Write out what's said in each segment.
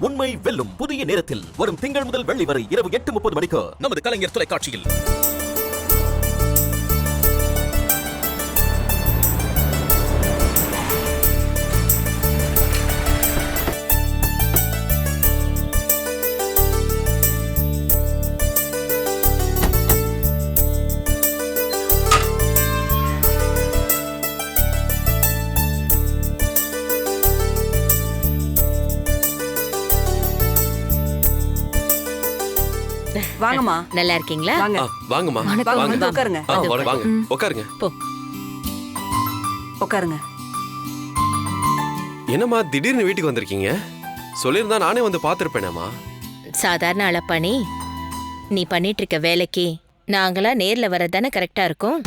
உண்மை வெல்லும் புதிய நேரத்தில் வரும் திங்கள் முதல் வெள்ளி வரை இரவு 8:30 மணிக்கு நமது கலைஞர் தொலைக்காட்சியில். வாங்கம்மா. நல்லா இருக்கீங்களா? வாங்க. வாங்கம்மா. வாங்க உட்காருங்க. வாங்க உட்காருங்க. போ. உட்காருங்க. என்னம்மா திடீர்னு வீட்டுக்கு வந்திருக்கீங்க? சொல்லியிருந்தா நானே வந்து பார்த்துருப்பேனேம்மா. சாதாரண அளப்பணி நீ பண்ணிட்டு இருக்க வேலைக்கு நாங்களா நேர்ல வரதானே கரெக்டா இருக்கும்.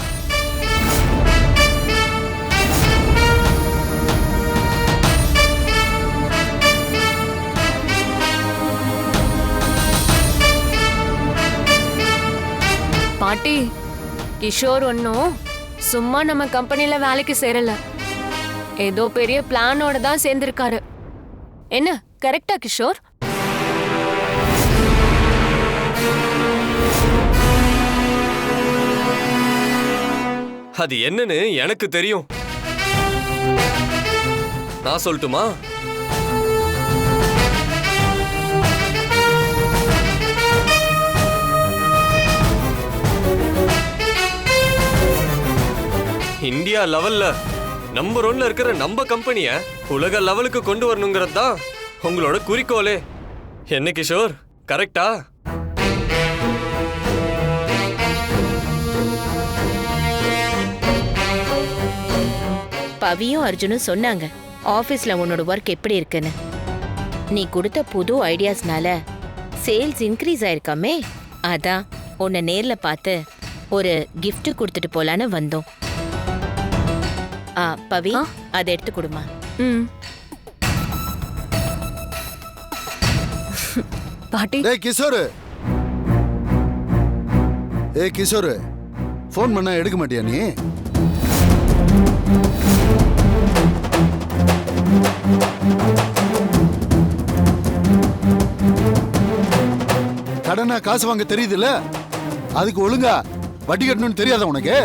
பாட்டி, கிஷோர் ஒன்னும் சும்மா நம்ம கம்பெனில வேலைக்கு சேரல, ஏதோ பெரிய பிளானோட தான் சேர்ந்திருக்காரு. என்ன கரெக்டா கிஷோர்? அது என்னன்னு எனக்கு தெரியும். நான் சொல்லட்டுமா? இந்தியா லெவல்ல நம்பர் 1ல இருக்கிற நம்ம கம்பெனிய உலக லெவலுக்கு கொண்டு வரணுங்கிறது தான் உங்களோட குறிக்கோளே. என்ன கிஷோர், கரெக்டா? பவியும் அர்ஜுனும் சொன்னாங்க ஆபீஸ்ல உன்னோட ஒர்க் எப்படி இருக்குன்னு. நீ கொடுத்த புது ஐடியாஸ்னால சேல்ஸ் இன்க்ரீஸ் ஆயிருக்காமே, அதான் உன்னை நேர்ல பார்த்து ஒரு gift கொடுத்துட்டு போலான்னு வந்தோம். பவி, அதை எடுத்து கொடுமா. பாட்டி. கிஷோர், கிஷோர், போன் பண்ண எடுக்க மாட்டியா நீ? கடனா காசு வாங்க தெரியுதுல்ல, அதுக்கு ஒழுங்கா வட்டி கட்டணும்னு தெரியாத உனக்கு?